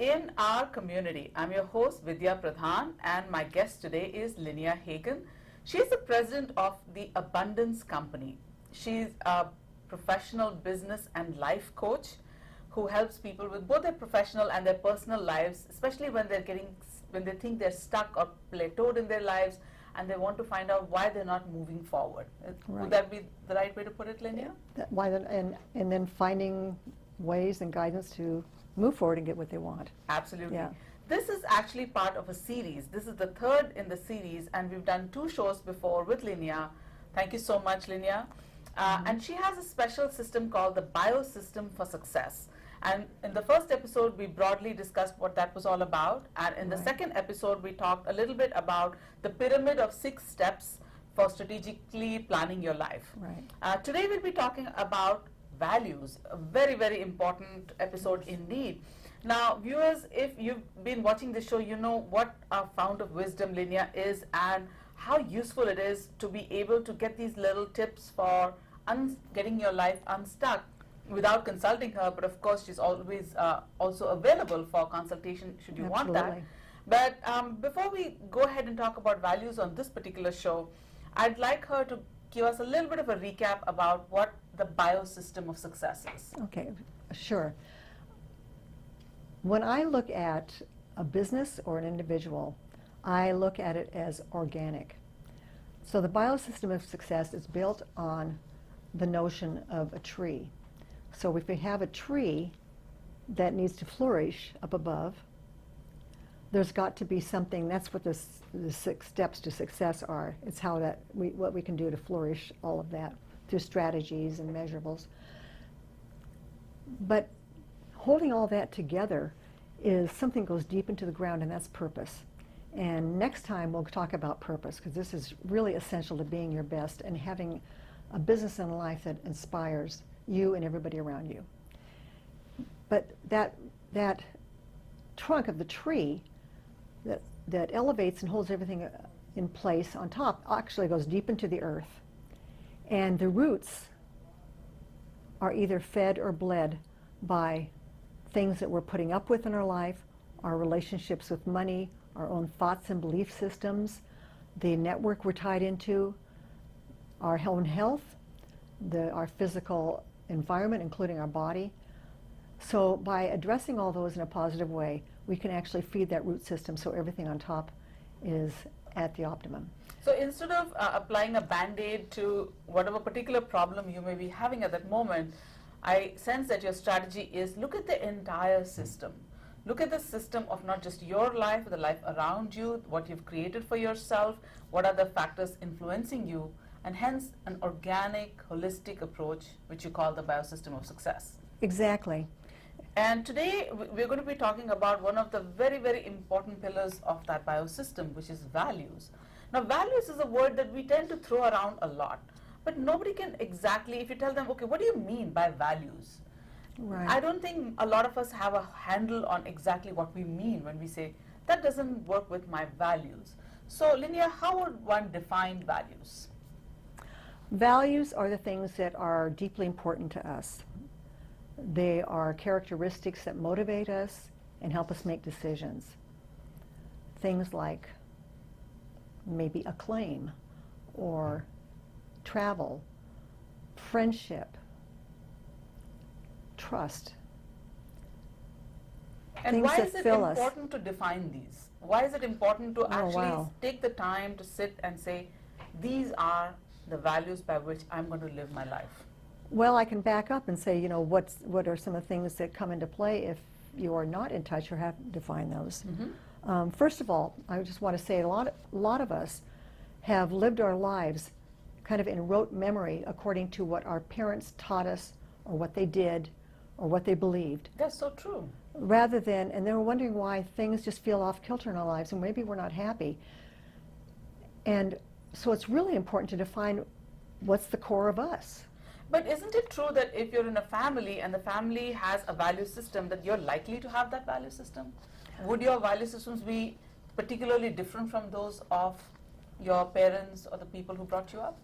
in our community. I'm your host, Vidya Pradhan, and my guest today is Lynnea Hagan. She's the president of the Abundance Company. She's a professional business and life coach who helps people with both their professional and their personal lives, especially when they think they're stuck or plateaued in their lives and they want to find out why they're not moving forward. Right. Would that be the right way to put it, Lynnea? And then finding ways and guidance to move forward and get what they want. Absolutely. Yeah. This is actually part of a series. This is the third in the series, and we've done 2 shows before with Lynnea. Thank you so much, Lynnea. And she has a special system called the Biosystem for Success. And in the first episode, we broadly discussed what that was all about. And in the second episode, we talked a little bit about the pyramid of 6 steps for strategically planning your life. Right. Today, we'll be talking about values, a very, very important episode indeed. Now, viewers, if you've been watching the show, you know what a fount of wisdom Lynnea is and how useful it is to be able to get these little tips for getting your life unstuck without consulting her. But of course, she's always also available for consultation should you want that. But before we go ahead and talk about values on this particular show, I'd like her to give us a little bit of a recap about what the biosystem of success is. Okay, sure. When I look at a business or an individual, I look at it as organic. So the biosystem of success is built on the notion of a tree. So if we have a tree that needs to flourish up above, there's got to be something. That's what the 6 steps to success are. It's how what we can do to flourish all of that through strategies and measurables. But holding all that together is something goes deep into the ground, and that's purpose. And next time we'll talk about purpose, because this is really essential to being your best and having a business and a life that inspires you and everybody around you. But that trunk of the tree that elevates and holds everything in place on top actually goes deep into the earth. And the roots are either fed or bled by things that we're putting up with in our life, our relationships with money, our own thoughts and belief systems, the network we're tied into, our own health, our physical environment, including our body. So by addressing all those in a positive way, we can actually feed that root system so everything on top is at the optimum. So instead of applying a Band-Aid to whatever particular problem you may be having at that moment, I sense that your strategy is look at the entire system. Look at the system of not just your life, but the life around you, what you've created for yourself, what are the factors influencing you, and hence an organic, holistic approach, which you call the biosystem of success. Exactly. And today we're going to be talking about one of the very, very important pillars of that biosystem, which is values. Now, values is a word that we tend to throw around a lot, but nobody can exactly, if you tell them, okay, what do you mean by values? Right. I don't think a lot of us have a handle on exactly what we mean when we say, that doesn't work with my values. So, Lynnea, how would one define values? Values are the things that are deeply important to us. They are characteristics that motivate us and help us make decisions. Things like maybe acclaim or travel, friendship, trust. And why is it important to define these? Why is it important to actually take the time to sit and say, these are the values by which I'm going to live my life? Well, I can back up and say, you know, what are some of the things that come into play if you are not in touch or haven't defined those. First of all, I just want to say a lot of us have lived our lives kind of in rote memory according to what our parents taught us or what they did or what they believed. That's so true. Rather than, and they're wondering why things just feel off kilter in our lives and maybe we're not happy. And so it's really important to define what's the core of us. But isn't it true that if you're in a family and the family has a value system, that you're likely to have that value system? Would your value systems be particularly different from those of your parents or the people who brought you up?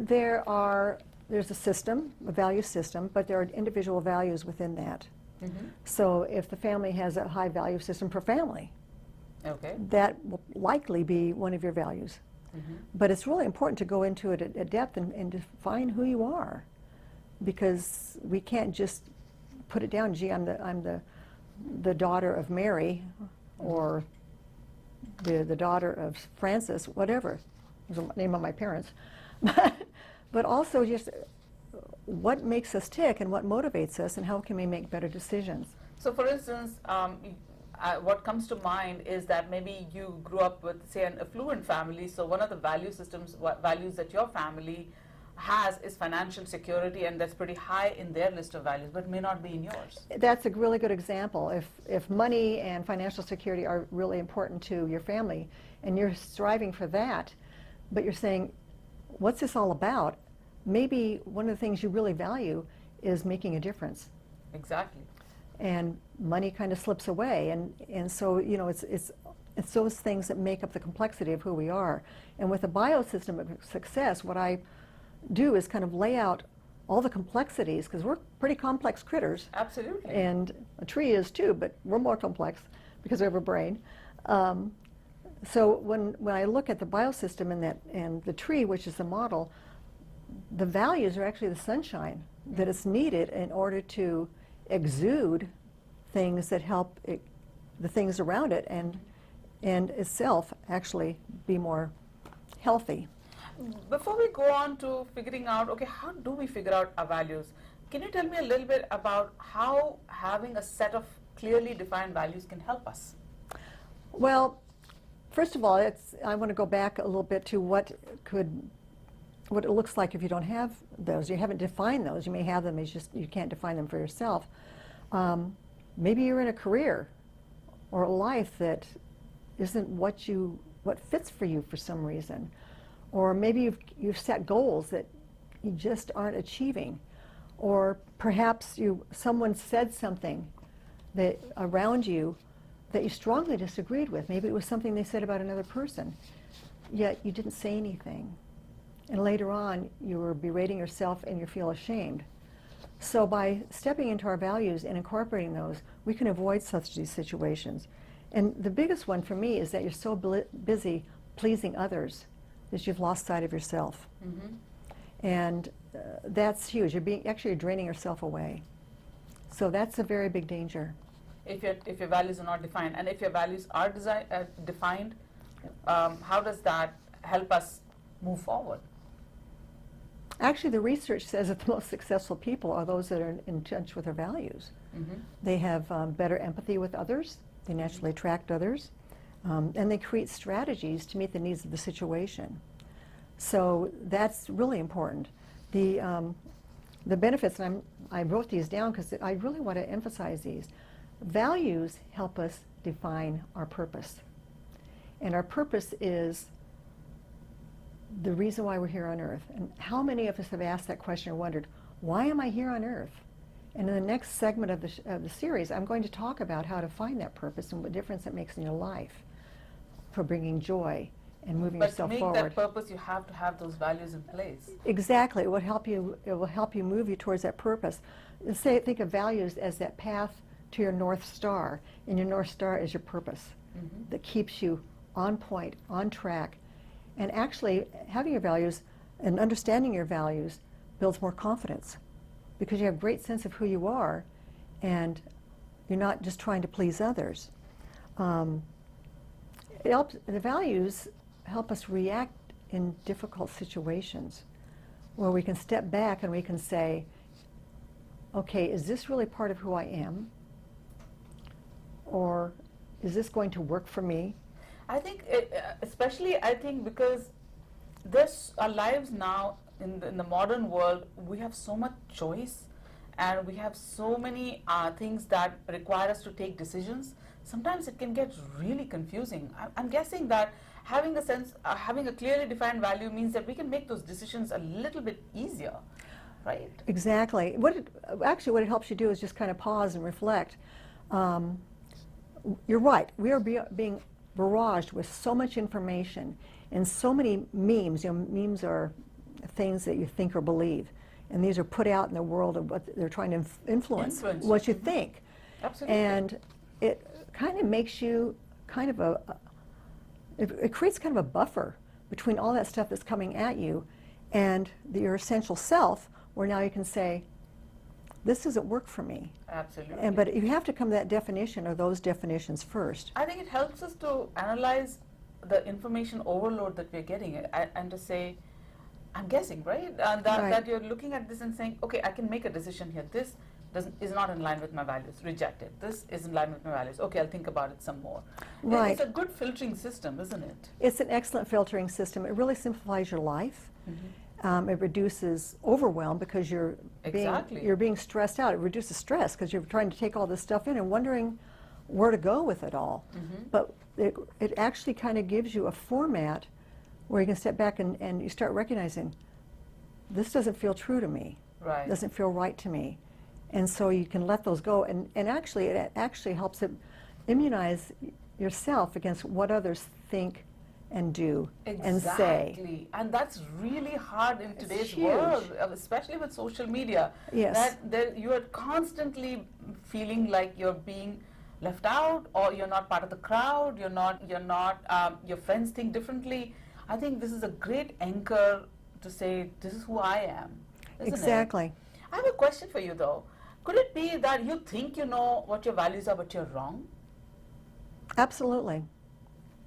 There's a system, a value system, but there are individual values within that. So if the family has a high value system per family, Okay. that will likely be one of your values. But it's really important to go into it at depth and define who you are, because we can't just put it down. Gee, I'm the daughter of Mary, or the daughter of Francis, whatever. It was the name of my parents. But also just what makes us tick and what motivates us, and how can we make better decisions. So, for instance, what comes to mind is that maybe you grew up with, say, an affluent family, so one of the value systems, values that your family has is financial security, and that's pretty high in their list of values, but may not be in yours. That's a really good example. If money and financial security are really important to your family, and you're striving for that, but you're saying, what's this all about? Maybe one of the things you really value is making a difference. Exactly. And money kind of slips away, and so, you know, it's those things that make up the complexity of who we are. And with a biosystem of success, what I do is kind of lay out all the complexities, because we're pretty complex critters. Absolutely. And a tree is too, but we're more complex because we have a brain. So when I look at the biosystem and the tree, which is the model, the values are actually the sunshine that is needed in order to exude things that help the things around it and itself actually be more healthy. Before we go on to figuring out, okay, how do we figure out our values? Can you tell me a little bit about how having a set of clearly defined values can help us? Well, first of all, I want to go back a little bit to what it looks like if you don't have those. You haven't defined those. You may have them, it's just you can't define them for yourself. Maybe you're in a career or a life that isn't what fits for you for some reason. Or maybe you've set goals that you just aren't achieving. Or perhaps someone said something that around you that you strongly disagreed with. Maybe it was something they said about another person, yet you didn't say anything. And later on, you were berating yourself and you feel ashamed. So by stepping into our values and incorporating those, we can avoid such these situations. And the biggest one for me is that you're so busy pleasing others that you've lost sight of yourself. And that's huge. You're draining yourself away. So that's a very big danger. If your values are not defined, and if your values are defined, how does that help us move forward? Actually, the research says that the most successful people are those that are in touch with their values. They have better empathy with others, they naturally attract others, and they create strategies to meet the needs of the situation. So that's really important. The benefits, and I wrote these down because I really want to emphasize these. Values help us define our purpose. And our purpose is the reason why we're here on earth. And how many of us have asked that question or wondered, why am I here on earth? And in the next segment of the series, I'm going to talk about how to find that purpose and what difference it makes in your life for bringing joy and moving yourself forward. But to make that purpose, you have to have those values in place. Exactly. It will help you move you towards that purpose. Think of values as that path to your North Star, and your North Star is your purpose that keeps you on point, on track. And actually, having your values and understanding your values builds more confidence, because you have a great sense of who you are, and you're not just trying to please others. The values help us react in difficult situations, where we can step back and we can say, okay, is this really part of who I am? Or is this going to work for me? I think, especially I think because our lives now in the modern world, we have so much choice, and we have so many things that require us to take decisions. Sometimes it can get really confusing. I'm guessing that having a clearly defined value means that we can make those decisions a little bit easier, right? Exactly. What it helps you do is just kind of pause and reflect. You're right. We are being barraged with so much information and so many memes. Memes are things that you think or believe, and these are put out in the world of what they're trying to influence what you think. Absolutely. And it kind of makes you kind of it creates kind of a buffer between all that stuff that's coming at you and your essential self, where now you can say, this doesn't work for me. Absolutely. But you have to come to that definition or those definitions first. I think it helps us to analyze the information overload that we're getting and to say, I'm guessing, right? That you're looking at this and saying, okay, I can make a decision here. This is not in line with my values. Reject it. This is in line with my values. Okay, I'll think about it some more. Right. It's a good filtering system, isn't it? It's an excellent filtering system. It really simplifies your life. It reduces overwhelm because you're being stressed out. It reduces stress because you're trying to take all this stuff in and wondering where to go with it all. But it actually kind of gives you a format where you can step back and you start recognizing, this doesn't feel true to me. Right. Doesn't feel right to me. And so you can let those go. And actually, it actually helps it immunize yourself against what others think and do and say. Exactly. And that's really hard in today's huge. world, especially with social media. Yes. That you are constantly feeling like you're being left out, or you're not part of the crowd. Your friends think differently. I think this is a great anchor to say, this is who I am. Isn't Exactly. it? I have a question for you though. Could it be that you think you know what your values are, but you're wrong? Absolutely.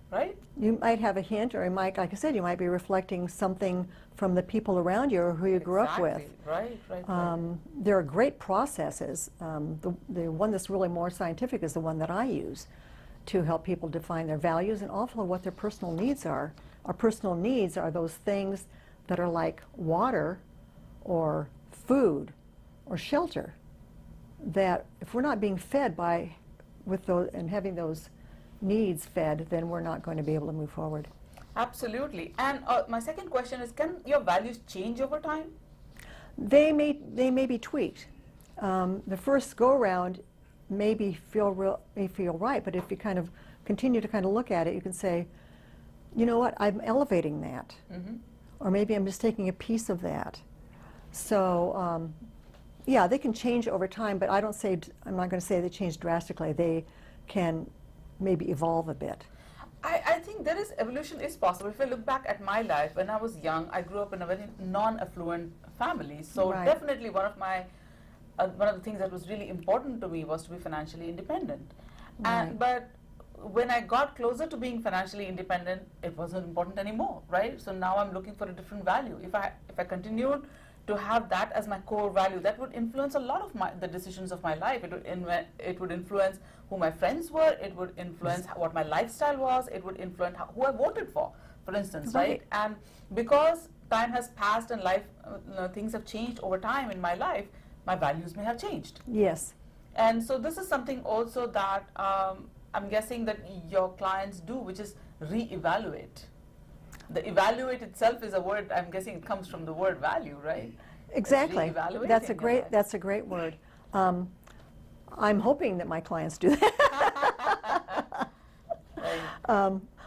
Right? You might have a hint, or you might, like I said, you might be reflecting something from the people around you or who you grew up with. Right. There are great processes. The one that's really more scientific is the one that I use to help people define their values and also what their personal needs are. Our personal needs are those things that are like water or food or shelter, that if we're not being fed with those and having those needs fed, then we're not going to be able to move forward. Absolutely. And my second question is, can your values change over time? They may be tweaked. The first go around may feel right, but if you kind of continue to kind of look at it, you can say, you know what, I'm elevating that, or maybe I'm just taking a piece of that. So yeah, they can change over time, but I'm not going to say they change drastically. They can maybe evolve a bit. I think evolution is possible. If I look back at my life, when I was young, I grew up in a very non-affluent family. So definitely one of the things that was really important to me was to be financially independent. But when I got closer to being financially independent, it wasn't important anymore, right? So now I'm looking for a different value. If I continued to have that as my core value, that would influence a lot of the decisions of my life. It would influence who my friends were. It would influence what my lifestyle was. It would influence who I voted for instance, right? And because time has passed and life, things have changed over time in my life, my values may have changed. Yes. And so this is something also that I'm guessing that your clients do, which is reevaluate. The evaluate itself is a word, I'm guessing it comes from the word value, right? Exactly. That's a great word. I'm hoping that my clients do that.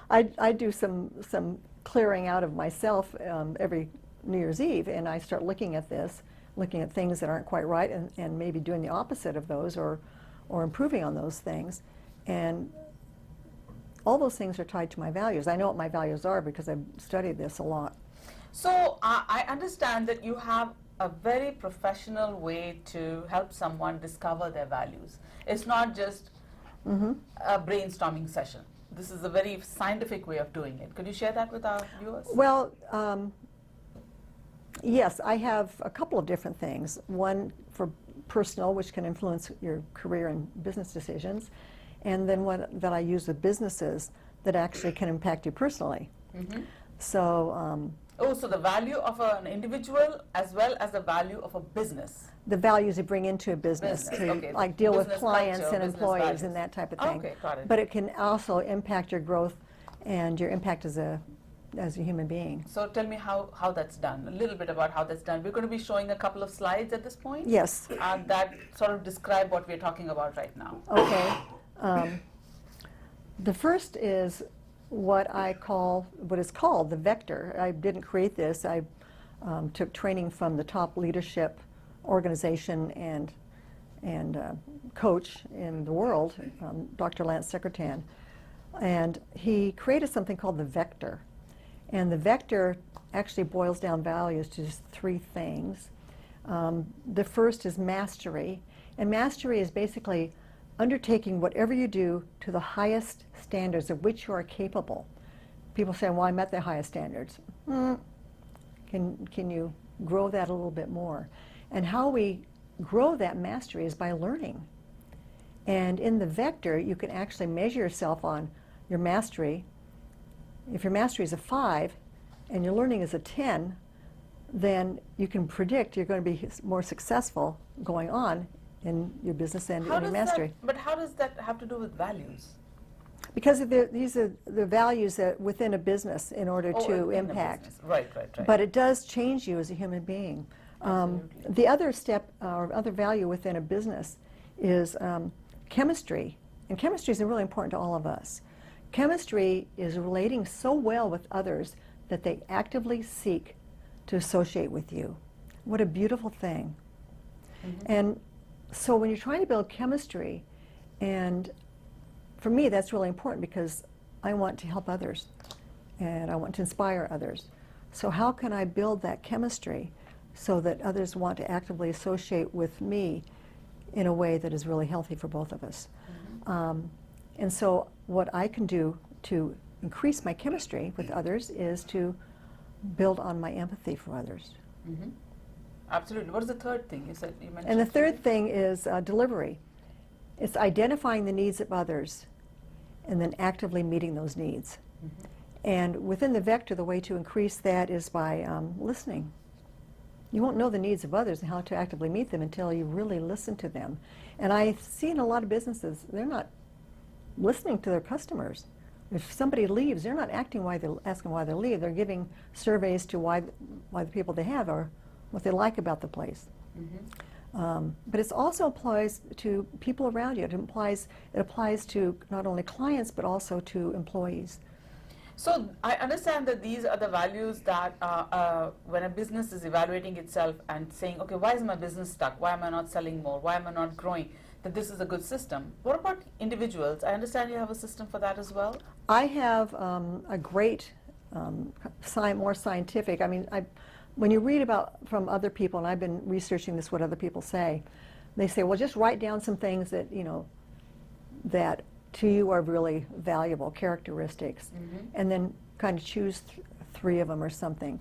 I do some clearing out of myself every New Year's Eve, and I start looking at things that aren't quite right, and maybe doing the opposite of those, or improving on those things. And all those things are tied to my values. I know what my values are because I've studied this a lot. So I understand that you have a very professional way to help someone discover their values. It's not just a brainstorming session. This is a very scientific way of doing it. Could you share that with our viewers? Well, yes, I have a couple of different things. One for personal, which can influence your career and business decisions, and then one that I use with businesses that actually can impact you personally. So. So the value of an individual as well as the value of a business. The values you bring into a business to like deal with clients culture, and employees values. and that type of thing. Okay, got it. But it can also impact your growth and your impact as a human being. So tell me how that's done, a little bit about how that's done. We're going to be showing a couple of slides at this point. Yes. That sort of describe what we're talking about right now. Okay. The first is what is called the vector. I didn't create this. I took training from the top leadership organization and coach in the world, Dr. Lance Secretan, and he created something called the vector. And the vector actually boils down values to just three things. The first is mastery, and mastery is basically undertaking whatever you do to the highest standards of which you are capable. People say, well, I met the highest standards. Can you grow that a little bit more? And how we grow that mastery is by learning. And in the vector, you can actually measure yourself on your mastery. If your mastery is a 5 and your learning is a 10, then you can predict you're going to be more successful going on in your business and in your mastery. But how does that have to do with values? Because these are the values that within a business in order to impact. Right. But it does change you as a human being. The other step or other value within a business is chemistry. And chemistry is really important to all of us. Chemistry is relating so well with others that they actively seek to associate with you. What a beautiful thing. And so when you're trying to build chemistry, and for me that's really important because I want to help others and I want to inspire others. So how can I build that chemistry so that others want to actively associate with me in a way that is really healthy for both of us? And so what I can do to increase my chemistry with others is to build on my empathy for others. Absolutely. What is the third thing you mentioned? And the third thing is delivery. It's identifying the needs of others and then actively meeting those needs. And within the vector, the way to increase that is by listening. You won't know the needs of others and how to actively meet them until you really listen to them. And I see in a lot of businesses, they're not listening to their customers. If somebody leaves, they're not asking why they leave. They're giving surveys to why the people they have are what they like about the place. But it also applies to people around you. It applies to not only clients but also to employees. So I understand that these are the values that when a business is evaluating itself and saying, okay, why is my business stuck? Why am I not selling more? Why am I not growing? That this is a good system. What about individuals? I understand you have a system for that as well? I have a great, more scientific, when you read from other people, and I've been researching this, what other people say, they say, well, just write down some things that, that to you are really valuable characteristics, and then kind of choose 3 of them or something.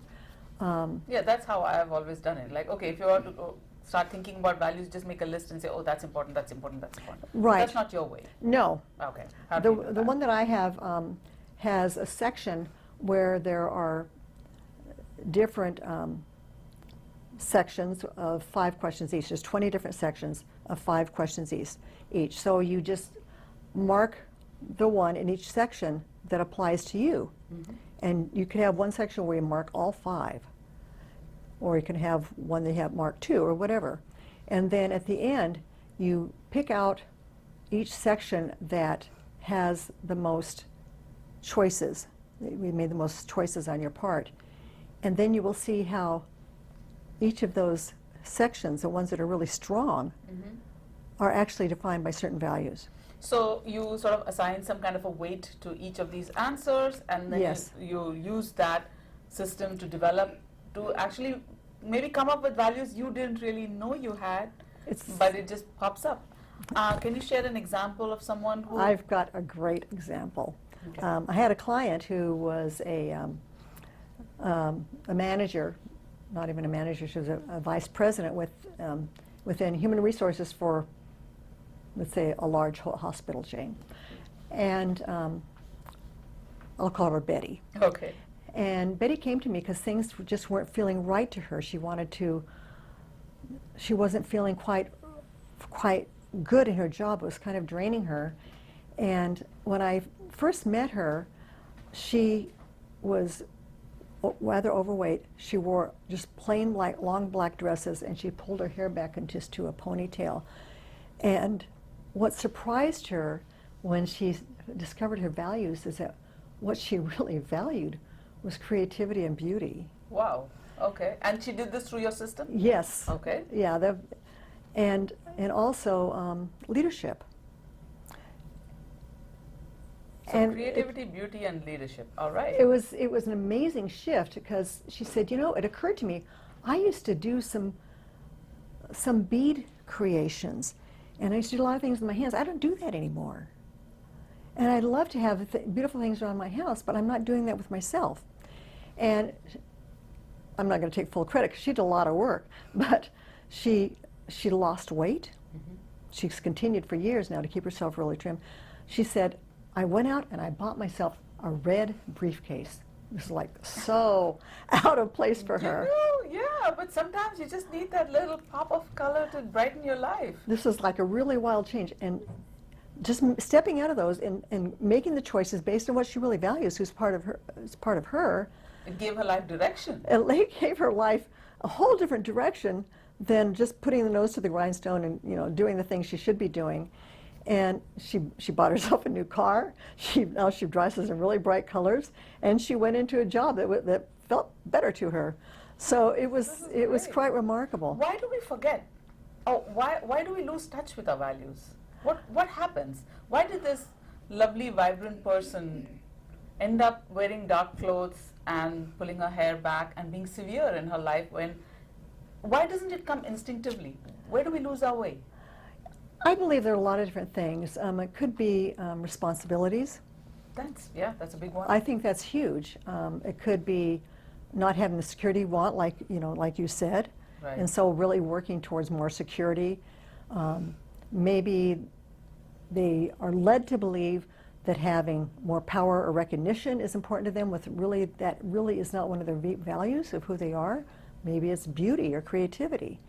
Yeah, that's how I've always done it. Like, okay, if you want to start thinking about values, just make a list and say, oh, that's important, that's important, that's important. Right. That's not your way. No. Okay. How do you do that? The one that I have has a section where there are different sections of 5 questions each. There's 20 different sections of 5 questions each. So you just mark the one in each section that applies to you. And you can have one section where you mark all 5. Or you can have one that you have marked 2 or whatever. And then at the end, you pick out each section that has the most choices. We made the most choices on your part. And then you will see how each of those sections, the ones that are really strong, are actually defined by certain values. So you sort of assign some kind of a weight to each of these answers, and then you use that system to develop, to actually maybe come up with values you didn't really know you had, but it just pops up. Can you share an example of someone who... I've got a great example. Okay. I had a client who was a manager, not even a manager, she was a vice president within human resources for, let's say, a large hospital chain. And I'll call her Betty. Okay. And Betty came to me because things just weren't feeling right to her. She wasn't feeling quite good in her job. It was kind of draining her. And when I first met her, she was rather overweight. She wore just plain long black dresses, and she pulled her hair back to a ponytail. And what surprised her when she discovered her values is that what she really valued was creativity and beauty. Wow. Okay. And she did this through your system? Yes. Okay. Yeah. and also leadership. So And creativity, beauty, and leadership. All right. it was an amazing shift, because she said, you know, it occurred to me, I used to do some bead creations, and I used to do a lot of things with my hands. I don't do that anymore. And I'd love to have beautiful things around my house, but I'm not doing that with myself. And I'm not going to take full credit, because she did a lot of work, but she lost weight. Mm-hmm. She's continued for years now to keep herself really trim. She said, I went out and I bought myself a red briefcase. It was like so out of place for her. You know, yeah, but sometimes you just need that little pop of color to brighten your life. This was like a really wild change. And just stepping out of those and making the choices based on what she really values, who's part of her. It gave her life direction. It gave her life a whole different direction than just putting the nose to the grindstone and, you know, doing the things she should be doing. And she bought herself a new car. Now she dresses in really bright colors, and she went into a job that felt better to her. So it was quite remarkable. Why do we forget? Oh, why do we lose touch with our values? What happens? Why did this lovely, vibrant person end up wearing dark clothes and pulling her hair back and being severe in her life? Why doesn't it come instinctively? Where do we lose our way? I believe there are a lot of different things. It could be responsibilities. That's a big one. I think that's huge. It could be not having the security you want, like you said, Right. and so really working towards more security. Maybe they are led to believe that having more power or recognition is important to them, that really is not one of their values of who they are. Maybe it's beauty or creativity.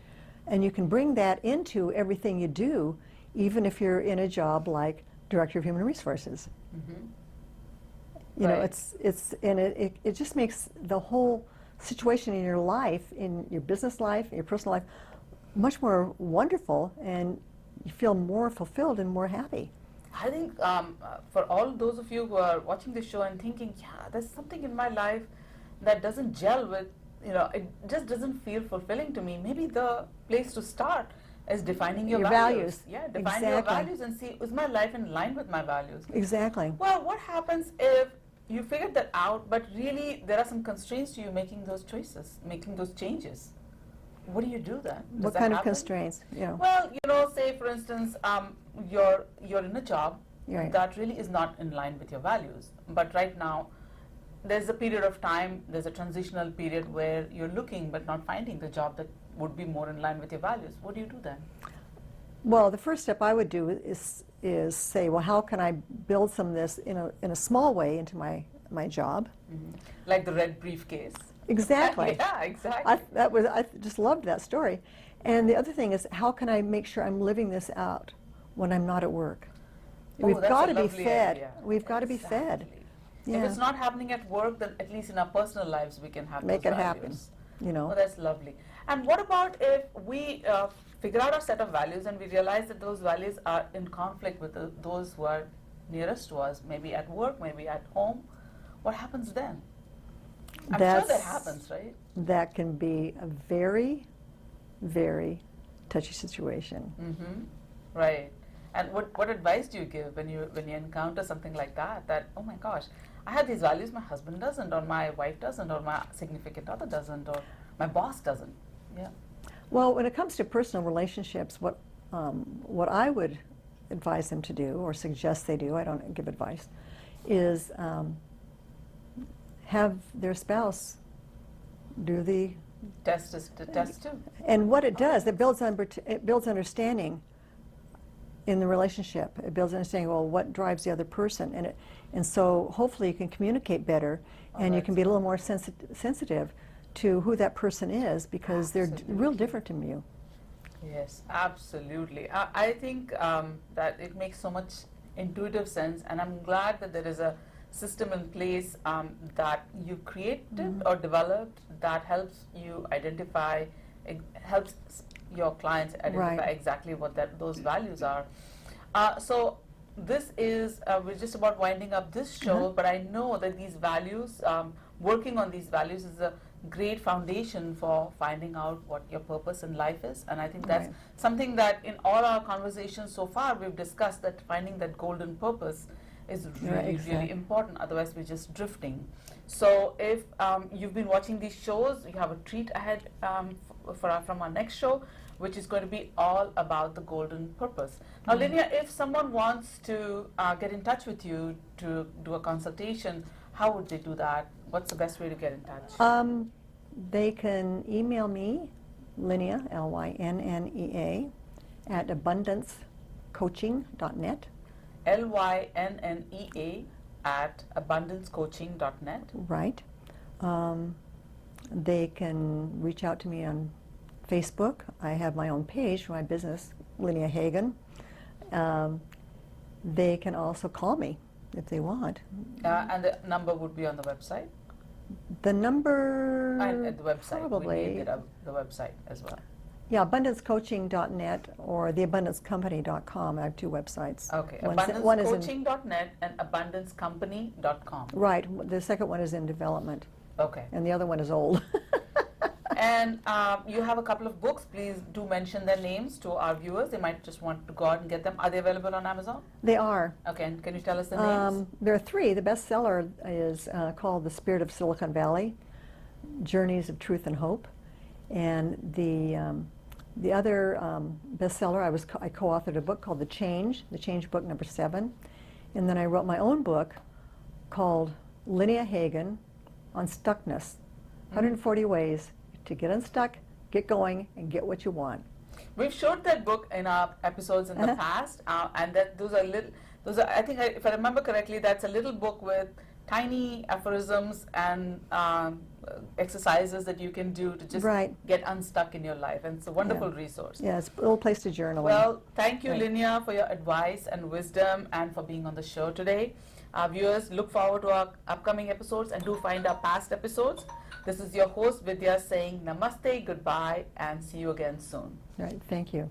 And you can bring that into everything you do, even if you're in a job like Director of Human Resources. Mm-hmm. You know, Right. it just makes the whole situation in your life, in your business life, in your personal life, much more wonderful, and you feel more fulfilled and more happy. I think for all those of you who are watching this show and thinking, yeah, there's something in my life that doesn't gel with, it just doesn't feel fulfilling to me. Maybe the place to start is defining your values. Yeah, define your Exactly. values and see, is my life in line with my values? Exactly. Well, what happens if you figured that out, but really there are some constraints to you making those choices, making those changes? What do you do then? Does What that kind of happen? constraints? Well, say for instance, you're in a job Right. that really is not in line with your values. But right now, there's a period of time, there's a transitional period where you're looking but not finding the job that would be more in line with your values. What do you do then? Well, the first step I would do is say, well, how can I build some of this in a small way into my job? Mm-hmm. Like the red briefcase. Exactly. Yeah, exactly. I just loved that story. And the other thing is, how can I make sure I'm living this out when I'm not at work? Oh, We've that's got a to be lovely fed. idea. We've got to be fed. Exactly. Yeah. If it's not happening at work, then at least in our personal lives we can have Make those it happen. values. Oh, that's lovely. And what about if we figure out our set of values and we realize that those values are in conflict with those who are nearest to us, maybe at work, maybe at home? What happens then? I'm sure that happens, right? That can be a very, very touchy situation. Mm-hmm. Right. And what advice do you give when you encounter something like that? That, oh my gosh, I have these values, my husband doesn't, or my wife doesn't, or my significant other doesn't, or my boss doesn't. Yeah. Well, when it comes to personal relationships, what I would advise them to do, or suggest they do, I don't give advice, is have their spouse do the Test too. And what it does, it builds understanding in the relationship. It builds understanding, well, what drives the other person, and so hopefully you can communicate better, and you can be a little more sensitive to who that person is, because they're real different from you. Yes, absolutely. I think that it makes so much intuitive sense, and I'm glad that there is a system in place that you created or developed that helps you identify, helps your clients identify exactly what those values are. So this is, we're just about winding up this show, but I know that these values, working on these values is a great foundation for finding out what your purpose in life is. And I think that's Right. something that in all our conversations so far we've discussed, that finding that golden purpose is really, exactly. really important. Otherwise, we're just drifting. So if you've been watching these shows, you have a treat ahead from our next show, which is going to be all about the golden purpose. Now, Lynnea, if someone wants to get in touch with you to do a consultation, how would they do that? What's the best way to get in touch? They can email me, Lynnea, Lynnea, at abundancecoaching.net. Lynnea at abundancecoaching.net. Right. They can reach out to me on Facebook. I have my own page for my business, Lynnea Hagan. They can also call me if they want. And the number would be on the website? The number, And at the website. probably. We need the website as well. Yeah, abundancecoaching.net or theabundancecompany.com. I have two websites. Okay, One is in, abundancecoaching.net and abundancecompany.com. right, the second one is in development, Okay. and the other one is old. And you have a couple of books. Please do mention their names to our viewers. They might just want to go out and get them. Are they available on Amazon? They are. Okay, and can you tell us the names? There are three. The bestseller is called The Spirit of Silicon Valley, Journeys of Truth and Hope. And the other bestseller, I co-authored a book called The Change book number 7. And then I wrote my own book called Lynnea Hagan on Stuckness, 140 Ways to Get Unstuck, Get Going, and Get What You Want. We've showed that book in our episodes in the past, and those are I think, if I remember correctly, that's a little book with tiny aphorisms and exercises that you can do to just Right. get unstuck in your life, and it's a wonderful resource. Yeah, it's a little place to journal. Well, thank you, Right. Lynnea, for your advice and wisdom and for being on the show today. Our viewers, look forward to our upcoming episodes and do find our past episodes. This is your host, Vidya, saying namaste, goodbye, and see you again soon. Right, thank you.